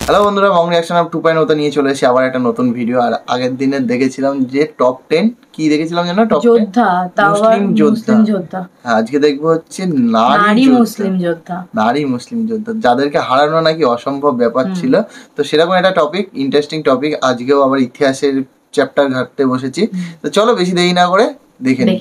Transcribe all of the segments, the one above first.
Hello বন্ধুরা, Mong reaction up 2.0 নিয়ে চলে এসেছি আবার একটা নতুন ভিডিও। আর আগের দিনে দেখেছিলাম যে টপ 10 কি দেখেছিলাম জানো, টপ 10 যোদ্ধা, মুসলিম যোদ্ধা। হ্যাঁ, আজকে দেখবো হচ্ছে নারী মুসলিম যোদ্ধা। নারী মুসলিম যোদ্ধা যাদেরকে হারানো নাকি অসম্ভব ব্যাপার ছিল। তো সেরকম একটা টপিক, ইন্টারেস্টিং টপিক। আজকেও আবার ইতিহাসের চ্যাপ্টার ঘাটতে বসেছি। তো চলো বেশি দেরি না করে দেখে নিই।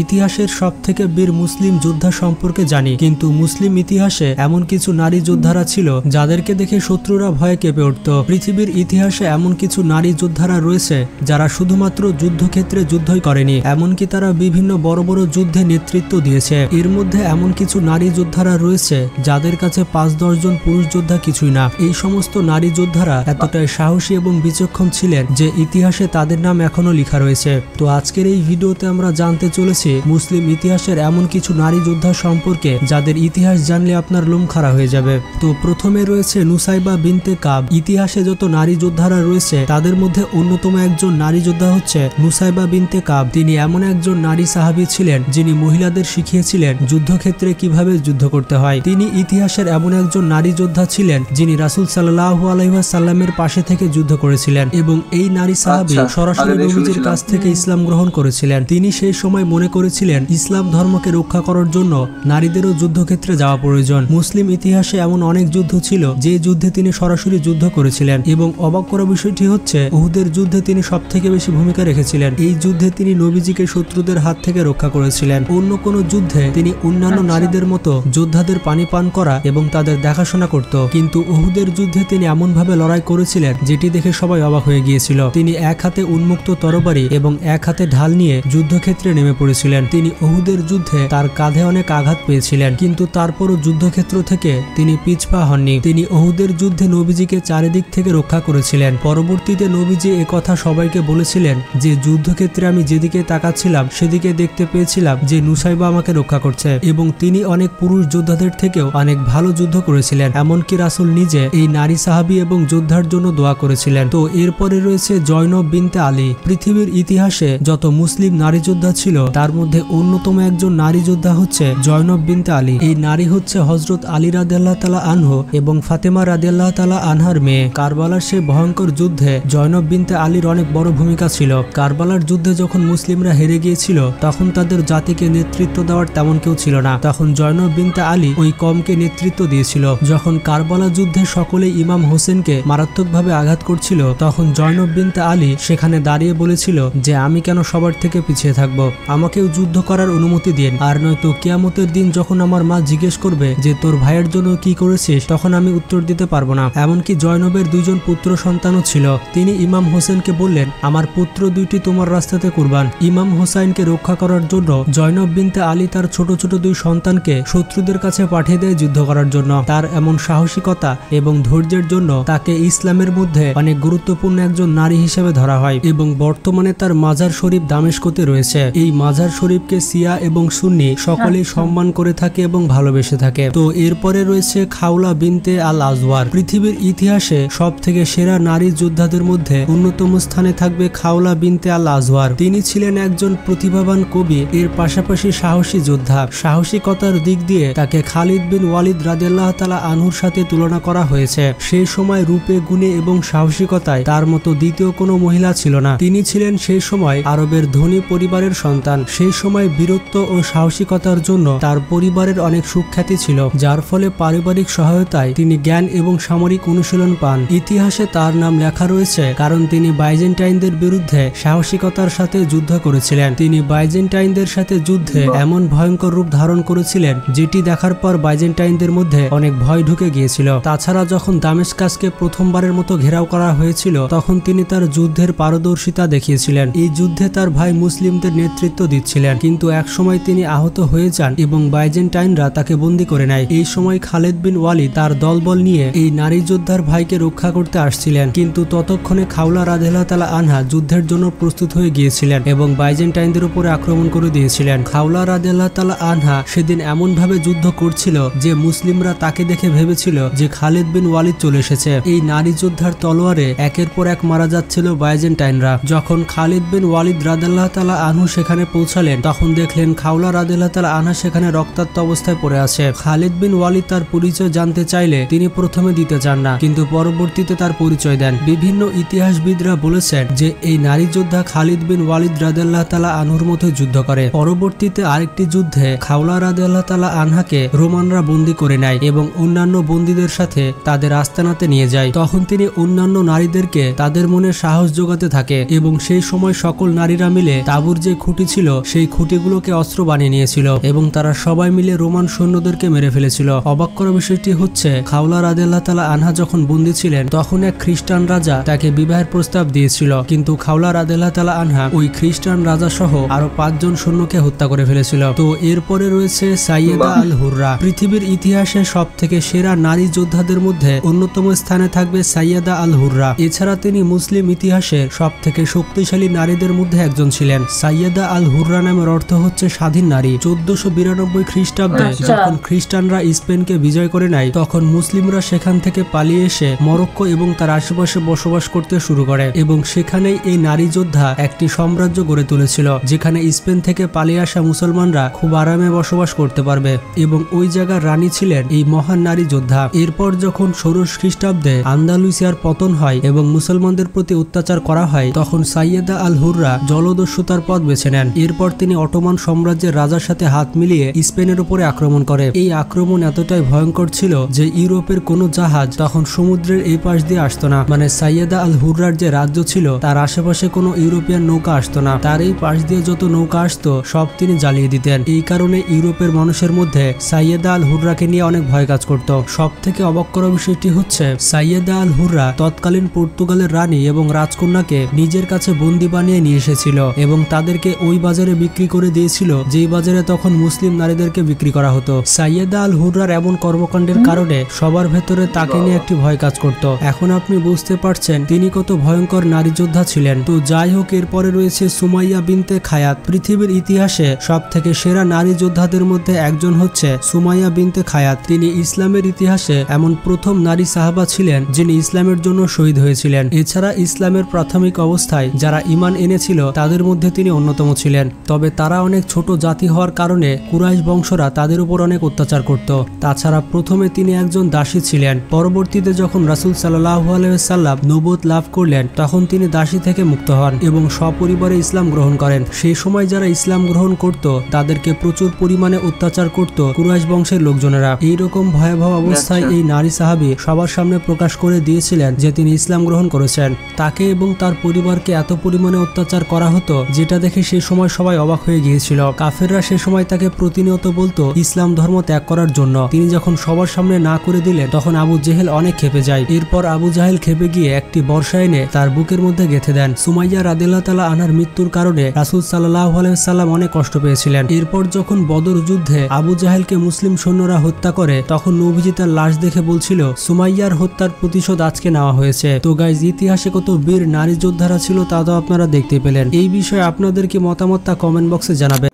ইতিহাসের সবথেকে বীর মুসলিম যোদ্ধা সম্পর্কে জানি, কিন্তু মুসলিম ইতিহাসে এমন কিছু নারী যোদ্ধারা ছিল যাদেরকে দেখে শত্রুরা ভয়ে কেঁপে উঠত। পৃথিবীর ইতিহাসে এমন কিছু নারী যোদ্ধারা রয়েছে যারা শুধুমাত্র যুদ্ধক্ষেত্রে যুদ্ধই করেনি, এমনকি তারা বিভিন্ন বড় বড় যুদ্ধে নেতৃত্ব দিয়েছে। এর মধ্যে এমন কিছু নারী যোদ্ধারা রয়েছে যাদের কাছে 5-10 জন পুরুষ যোদ্ধা কিছুই না। এই সমস্ত নারী যোদ্ধারা এতটাই সাহসী এবং বিচক্ষণ ছিলেন যে ইতিহাসে তাদের নাম এখনো লেখা রয়েছে। তো আজকের এই ভিডিওতে আমরা জানতে চলেছি মুসলিম ইতিহাসের এমন কিছু নারী যোদ্ধা সম্পর্কে যাদের ইতিহাস জানলে আপনার লোম খাড়া হয়ে যাবে। তো প্রথমে রয়েছে নুসাইবা বিনতে কাব। ইতিহাসে যত নারী যোদ্ধারা রয়েছে তাদের মধ্যে অন্যতম একজন নারী যোদ্ধা হচ্ছে নুসাইবা বিনতে কাব। তিনি এমন একজন নারী সাহাবী ছিলেন যিনি মহিলাদের শিখিয়েছিলেন যুদ্ধক্ষেত্রে কিভাবে যুদ্ধ করতে হয়। তিনি ইতিহাসের এমন একজন নারী যোদ্ধা ছিলেন যিনি রাসূল সাল্লাল্লাহু আলাইহি ওয়াসাল্লামের পাশে থেকে যুদ্ধ করেছিলেন এবং এই নারী সাহাবী সরাসরি নবীজির কাছ থেকে ইসলাম গ্রহণ করেছিলেন। তিনি সেই সময় মনে করেছিলেন ইসলাম ধর্মকে রক্ষা করার জন্য নারীদেরও যুদ্ধক্ষেত্রে যাওয়া প্রয়োজন। মুসলিম ইতিহাসে এমন অনেক যুদ্ধ ছিল যে যুদ্ধে তিনি সরাসরি যুদ্ধ করেছিলেন এবং অবাক করা বিষয়টি হচ্ছে উহুদের যুদ্ধে তিনি সবথেকে বেশি ভূমিকা রেখেছিলেন। এই যুদ্ধে তিনি নবীজিকে শত্রুদের হাত থেকে রক্ষা করেছিলেন। অন্য কোনো যুদ্ধে তিনি অন্যান্য নারীদের মতো যোদ্ধাদের পানি পান করা এবং তাদের দেখাশোনা করত, কিন্তু উহুদের যুদ্ধে তিনি এমনভাবে লড়াই করেছিলেন যেটি দেখে সবাই অবাক হয়ে গিয়েছিল। তিনি এক হাতে উন্মুক্ত তরবারি এবং এক হাতে ঢাল নিয়ে যুদ্ধক্ষেত্রে নেমে পড়েছিলেন। তিনি উহুদের যুদ্ধে তার কাঁধে অনেক আঘাত পেয়েছিলেন, কিন্তু তারপরও যুদ্ধক্ষেত্র থেকে তিনি পিছপা হননি। তিনি উহুদের যুদ্ধে নবীজিকে চারিদিক থেকে রক্ষা করেছিলেন। পরবর্তীতে নবীজি একথা সবাইকে বলেছিলেন যে যুদ্ধক্ষেত্রে আমি যেদিকে তাকাচ্ছিলাম সেদিকে দেখতে পেয়েছিলাম যে নুসাইবা আমাকে রক্ষা করছে, এবং তিনি অনেক পুরুষ যোদ্ধাদের থেকেও অনেক ভালো যুদ্ধ করেছিলেন। এমনকি রাসূল নিজে এই নারী সাহাবী এবং যোদ্ধার জন্য দোয়া করেছিলেন। তো এরপরে রয়েছে জয়নব বিনতে আলী। পৃথিবীর ইতিহাসে যত মুসলিম নারী যোদ্ধা ছিল তার মধ্যে অন্যতম একজন নারী যোদ্ধা হচ্ছে জয়নব বিনতে আলী। এই নারী হচ্ছে হযরত আলী রাদিয়াল্লাহু তাআলা আনহু এবং ফাতেমা রাদিয়াল্লাহু তাআলা আনহার মেয়ে। কারবালার সেই ভয়ঙ্কর যুদ্ধে জয়নব বিনতে আলীর অনেক বড় ভূমিকা ছিল। কারবালার যুদ্ধে যখন মুসলিমরা হেরে গিয়েছিল তখন তাদের জাতিকে নেতৃত্ব দেওয়ার তেমন কেউ ছিল না। তখন জয়নব বিনতে আলী ওই কমকে নেতৃত্ব দিয়েছিল। যখন কারবালা যুদ্ধে সকলেই ইমাম হোসেনকে মারাত্মকভাবে আঘাত করছিল তখন জয়নব বিনতে আলী সেখানে দাঁড়িয়ে বলেছিল যে আমি কেন সবার থেকে পিছিয়ে থাকবো, আমাকেও যুদ্ধ করার অনুমতি দিন, আর নয়তো কিয়ামতের দিন যখন আমার মা জিজ্ঞেস করবে যে তোর ভাইয়ের জন্য কি করেছিস তখন আমি উত্তর দিতে পারবো না। এমনকি জয়নবের 2 জন পুত্র সন্তানও ছিল। তিনি ইমাম হোসেনকে বললেন আমার পুত্র 2টি তোমার রাস্তাতে কুরবান। ইমাম হোসাইনকে রক্ষা করার জন্য জয়নব বিনতে আলী তার ছোট ছোট 2 সন্তানকে শত্রুদের কাছে পাঠিয়ে দেয় যুদ্ধ করার জন্য। তার এমন সাহসিকতা এবং ধৈর্যের জন্য তাকে ইসলামের মধ্যে অনেক গুরুত্বপূর্ণ একজন নারী হিসেবে ধরা হয় এবং বর্তমানে তার মাজার শরীফ দামেস্কতে রয়েছে। এই মাজার শরীফকে শিয়া এবং সুন্নি সকলেই সম্মান করে থাকে এবং ভালোবেসে থাকে। তো এরপরে রয়েছে খাওলা বিনতে আল আজওয়ার। পৃথিবীর ইতিহাসে সব থেকে সেরা নারী যোদ্ধাদের মধ্যে অন্যতম স্থানে থাকবে খাওলা বিনতে আল আজওয়ার। তিনি ছিলেন একজন প্রতিভাবান কবি, এর পাশাপাশি সাহসী যোদ্ধা। সাহসিকতার দিক দিয়ে তাকে খালিদ বিন ওয়ালিদ রাদিয়াল্লাহু তাআলা আনহুর সাথে তুলনা করা হয়েছে। সেই সময় রূপে গুণে এবং সাহসিকতায় তার মতো দ্বিতীয় কোনো মহিলা ছিল না। তিনি ছিলেন সেই সময় আরবের ধনী পরিবারের সন্তান। সেই সময় বীরত্ব ও সাহসিকতার জন্য তার পরিবারের অনেক সুখ্যাতি ছিল, যার ফলে পারিবারিক সহায়তায় তিনি জ্ঞান এবং সামরিক অনুশীলন পান। ইতিহাসে তার নাম লেখা রয়েছে কারণ তিনি বাইজেন্টাইনদের বিরুদ্ধে সাহসিকতার সাথে যুদ্ধ করেছিলেন। তিনি বাইজেন্টাইনদের সাথে যুদ্ধে এমন ভয়ঙ্কর রূপ ধারণ করেছিলেন যেটি দেখার পর বাইজেন্টাইনদের মধ্যে অনেক ভয় ঢুকে গিয়েছিল। তাছাড়া যখন দামেস্কাসকে প্রথমবারের মতো ঘেরাও করা হয়েছিল তখন তিনি তার যুদ্ধের পারদর্শিতা দেখিয়েছিলেন। এই যুদ্ধে তার ভাই মুসলিমদের নেতৃত্ব দিচ্ছিলেন, কিন্তু একসময় তিনি আহত হয়ে যান এবং বাইজেন্টাইনরা তাকে বন্দী করে নেয়। এই সময় খালিদ বিন ওয়ালিদ তার দলবল নিয়ে এই নারী যোদ্ধার ভাইকে রক্ষা করতে আসছিলেন, কিন্তু ততক্ষণে খাওলা রাদিয়াল্লাহু তাআলা আনহা যুদ্ধের জন্য প্রস্তুত হয়ে গিয়েছিলেন এবং বাইজেন্টাইনদের উপরে আক্রমণ করে দিয়েছিলেন। খাওলা রাদিয়াল্লাহু তাআলা আনহা সেদিন এমন ভাবে যুদ্ধ করছিল যে মুসলিমরা তাকে দেখে ভেবেছিল যে খালিদ বিন ওয়ালিদ চলে এসেছে। এই নারী যোদ্ধার তলোয়ারে একের পর এক মারা যাচ্ছিল বাইজেন্টাইনরা। যখন খালিদ বিন ওয়ালিদ রাদিয়াল্লাহু তাআলা আনহু সেখানে পৌঁছালেন গেলেন তখন দেখলেন খাওলা রাদিয়াল্লাহু তাআলা আনহা সেখানে রক্তাক্ত অবস্থায় পড়ে আছে। খালিদ বিন ওয়ালিদ তার পরিচয় জানতে চাইলে তিনি প্রথমে দিতে চান না, কিন্তু পরবর্তীতে তার পরিচয় দেন। বিভিন্ন ইতিহাসবিদরা বলেছেন যে এই নারী যোদ্ধা খালিদ বিন ওয়ালিদ রাদিয়াল্লাহু তাআলা আনহুর মতো যুদ্ধ করে। পরবর্তীতে আরেকটি যুদ্ধে খাওলা রাদিয়াল্লাহু তাআলা আনহাকে রোমানরা বন্দী করে নেয় এবং অন্যান্য বন্দীদের সাথে তাদের আস্তানাতে নিয়ে যায়। তখন তিনি অন্যান্য নারীদেরকে তাদের মনে সাহস যোগাতে থাকে এবং সেই সময় সকল নারীরা মিলে তাঁবুর যে খুঁটি ছিল সেই খুঁটিগুলোকে অস্ত্র বানিয়ে নিয়েছিল এবং তারা সবাই মিলে রোমান সৈন্যদেরকে মেরে ফেলেছিল। অবাক করা বিষয়টি হচ্ছে খাওলা রাদিয়াল্লাহু তাআলা আনহা যখন বন্দী ছিলেন তখন এক খ্রিস্টান রাজা তাকে বিবাহের প্রস্তাব দিয়েছিল, কিন্তু খাওলা রাদিয়াল্লাহু তাআলা আনহা ওই খ্রিস্টান রাজা সহ আরো 5 জন সৈন্যকে হত্যা করে ফেলেছিল। তো এরপরে রয়েছে সাইয়েদা আল হুররা। পৃথিবীর ইতিহাসে সব থেকে সেরা নারী যোদ্ধাদের মধ্যে অন্যতম স্থানে থাকবে সাইয়েদা আল হুররা। এছাড়া তিনি মুসলিম ইতিহাসের সব থেকে শক্তিশালী নারীদের মধ্যে একজন ছিলেন। সাইয়েদা আল হুররা নামের অর্থ হচ্ছে স্বাধীন নারী। 1492 খ্রিস্টাব্দে যখন খ্রিস্টানরা স্পেনকে বিজয় করে নেয় তখন মুসলিমরা সেখান থেকে পালিয়ে এসে মরক্কো এবং তার আশেপাশে বসবাস করতে শুরু করে এবং সেখানেই এই নারী যোদ্ধা একটি সাম্রাজ্য গড়ে তুলেছিল, যেখানে স্পেন থেকে পালিয়ে আসা মুসলমানরা খুব আরামে বসবাস করতে পারবে এবং ওই জায়গার রানী ছিলেন এই মহান নারী যোদ্ধা। এরপর যখন 16 খ্রিস্টাব্দে আন্দালুসিয়ার পতন হয় এবং মুসলমানদের প্রতি অত্যাচার করা হয় তখন সাইয়েদা আল হুররা জলদস্যুতার পথ বেছে নেন। এরপর তিনি অটোমান সাম্রাজ্যের রাজার সাথে হাত মিলিয়ে স্পেনের উপরে আক্রমণ করে। এই আক্রমণ এতটাই ভয়ঙ্কর ছিল যে ইউরোপের কোনো জাহাজ তখন সমুদ্রের এই পাশ দিয়ে আসতো না। মানে সাইয়েদা আল হুররার যে রাজ্য ছিল তার আশেপাশে কোনো ইউরোপিয়ান নৌকা আসতো না। তার এই পাশ দিয়ে যত নৌকা আসতো সব তিনি জ্বালিয়ে দিতেন। এই কারণে ইউরোপের মানুষের মধ্যে সাইয়েদা আল হুররাকে নিয়ে অনেক ভয় কাজ করত। সব থেকে অবাক করা বিষয়টি হচ্ছে সাইয়েদা আল হুররা তৎকালীন পর্তুগালের রানী এবং রাজকন্যাকে নিজের কাছে বন্দি বানিয়ে নিয়ে এসেছিল এবং তাদেরকে ওই বাজারে বিক্রি করে দিয়েছিল যেই বাজারে তখন মুসলিম নারীদেরকে বিক্রি করা হতো। সাইয়েদা আল হুররার এমন কর্মকাণ্ডের কারণে সবার ভেতরে তাকে নিয়ে একটি ভয় কাজ করত। এখন আপনি বুঝতে পারছেন তিনি কত ভয়ঙ্কর নারী যোদ্ধা ছিলেন। তো যাই হোক, এরপরে রয়েছে সুমাইয়া বিনতে খায়াত। পৃথিবীর ইতিহাসে সব থেকে সেরা নারী যোদ্ধাদের মধ্যে একজন হচ্ছে সুমাইয়া বিনতে খায়াত। তিনি ইসলামের ইতিহাসে এমন প্রথম নারী সাহাবা ছিলেন যিনি ইসলামের জন্য শহীদ হয়েছিলেন। এছাড়া ইসলামের প্রাথমিক অবস্থায় যারা ঈমান এনেছিল তাদের মধ্যে তিনি অন্যতম ছিলেন। তবে তারা অনেক ছোট জাতি হওয়ার কারণে কুরাইশ বংশরা তাদের উপর অনেক অত্যাচার করত। তাছাড়া প্রথমে তিনি একজন দাসী ছিলেন। পরবর্তীতে যখন রাসূল সাল্লাল্লাহু আলাইহি ওয়াসাল্লাম নবুয়ত লাভ করলেন তখন তিনি দাসী থেকে মুক্ত হন এবং সপরিবারে ইসলাম গ্রহণ করেন। সেই সময় যারা ইসলাম গ্রহণ করত তাদেরকে প্রচুর পরিমাণে অত্যাচার করত কুরাইশ বংশের লোকজনেরা। এইরকম ভয়াবহ অবস্থায় এই নারী সাহাবী সবার সামনে প্রকাশ করে দিয়েছিলেন যে তিনি ইসলাম গ্রহণ করেছেন। তাকে এবং তার পরিবারকে এত পরিমাণে অত্যাচার করা হতো যেটা দেখে সেই সময় সবাই অবাক হয়ে গিয়েছিল। কাফেররা সে সময় তাকে প্রতিনিয়ত বলতো ইসলাম ধর্ম ত্যাগ করার জন্য। তিনি যখন সবার সামনে না করে দিলেন তখন আবু জেহেল অনেক ক্ষেপে যায়। এরপর আবু জাহেল ক্ষেপে গিয়ে একটি বর্ষা এনে তার বুকের মধ্যে গেঁথে দেন। সুমাইয়া রাদিয়াল্লাহু তাআলা আনহার মৃত্যুর কারণে রাসূল সাল্লাল্লাহু আলাইহি ওয়াসাল্লাম অনেক কষ্ট পেয়েছিলেন। এরপর যখন বদর যুদ্ধে আবু জাহেলকে মুসলিম সৈন্যরা হত্যা করে তখন নবীজি তার লাশ দেখে বলছিল সুমাইয়ার হত্যার প্রতিশোধ আজকে নেওয়া হয়েছে। তো গাইজ, ইতিহাসে কত বীর নারী যোদ্ধারা ছিল তা তো আপনারা দেখতে পেলেন। এই বিষয়ে আপনাদের কি মতামত তা কমেন্ট বক্সে জানাবেন।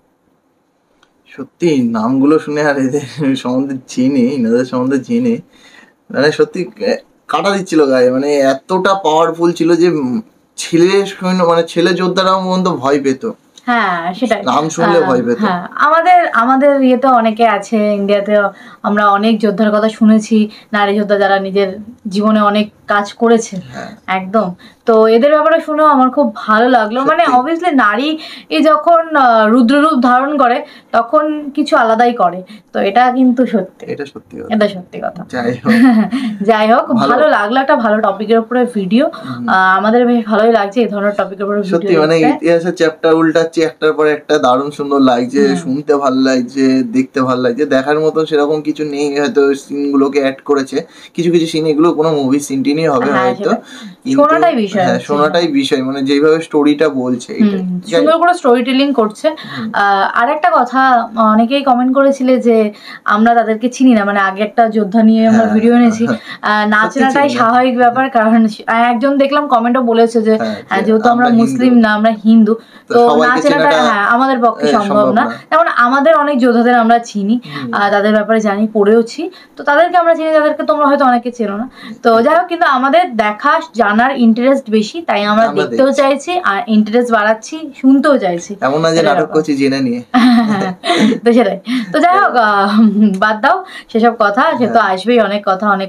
সত্যি নামগুলো শুনে আর এদের সম্বন্ধে এনাদের সম্বন্ধে জেনে মানে সত্যি কাটা দিচ্ছিল গায়ে। মানে এতটা পাওয়ারফুল ছিল যে ছেলে সৈন্য মানে ছেলে যোদ্ধারাও পর্যন্ত ভয় পেত। হ্যাঁ, সেটাই নাম শুনলে ভয় পেত। হ্যাঁ, আমাদের ইয়েতে অনেকে আছে, ইন্ডিয়াতে আমরা অনেক যোদ্ধার কথা শুনেছি, নারী যোদ্ধা যারা নিজের জীবনে অনেক কাজ করেছে। একদম। তো এদের ব্যাপারে শুনেও আমার খুব ভালো লাগলো। মানে অবভিয়াসলি নারী যখন রুদ্ররূপ ধারণ করে তখন কিছু আলাদাই করে। তো এটা কিন্তু সত্যি, এটা সত্যি কথা। যাই হোক, ভালো লাগলো, একটা ভালো টপিকের উপরে ভিডিও। আমাদের বেশ ভালোই লাগছে এই ধরনের টপিকের উপরে ভিডিও। সত্যি মানে ইতিহাসের চ্যাপ্টার উল্টাচ্ছি একটার পর একটা, দারুণ সুন্দর লাগছে, শুনতে ভালো লাগছে, দেখতে ভালো লাগছে। দেখার মতো সেরকম কিছু নেই, হয়তো সিন গুলোকে অ্যাড করেছে কিছু কিছু সিন, এগুলো কোনো মুভি সিন টিনই হবে হয়তো, শোনাটাই বিষয়। মানে যেভাবে স্টোরিটা বলছে সুন্দর করে স্টোরি টেলিং করছে। আর একটা কথা, অনেকেই কমেন্ট করেছিলে যে আমরা তাদেরকে চিনি না, মানে আগে একটা যোদ্ধা নিয়ে আমরা ভিডিও এনেছি, নাচনাটাই স্বাভাবিক ব্যাপার। কারণ একজন দেখলাম কমেন্টও বলেছে যে যেহেতু আমরা মুসলিম না, আমরা হিন্দু, তো নাচ চেনাটা হ্যাঁ আমাদের পক্ষে সম্ভব না। যেমন আমাদের অনেক যোদ্ধাদের আমরা চিনি, তাদের ব্যাপারে জানি, পড়েওছি, তো তাদেরকে আমরা চিনি, যাদেরকে তোমরা হয়তো অনেকে চেনো না। তো যাই হোক, কিন্তু আমাদের দেখা জানার ইন্টারেস্ট বেশি, তাই আমরা দেখতেও চাইছি আর ইন্টারেস্ট বাড়াচ্ছি, শুনতেও চাইছি। এমন না যে নাটক করছি জেনে নিয়ে। তো সেটাই। তো যাই হোক, বাদ দাও সেসব কথা, সে তো আসবেই, অনেক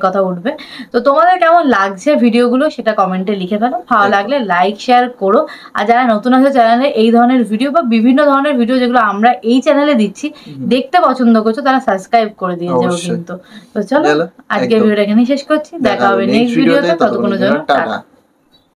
কথা উঠবে। তো তোমাদের কেমন লাগছে ভিডিওগুলো সেটা কমেন্টে লিখে ফেলো। ভালো লাগলে লাইক শেয়ার করো। আর যারা নতুন আছে চ্যানেলে এই ধরনের ভিডিও বা বিভিন্ন ধরনের ভিডিও যেগুলো আমরা এই চ্যানেলে দিচ্ছি দেখতে পছন্দ করছো, তারা সাবস্ক্রাইব করে দিয়ে যাও কিন্তু। তো চলো আজকে ভিডিওটা এখানেই শেষ করছি, দেখা হবে নেক্সট ভিডিওতে, ততক্ষণের জন্য টাটা।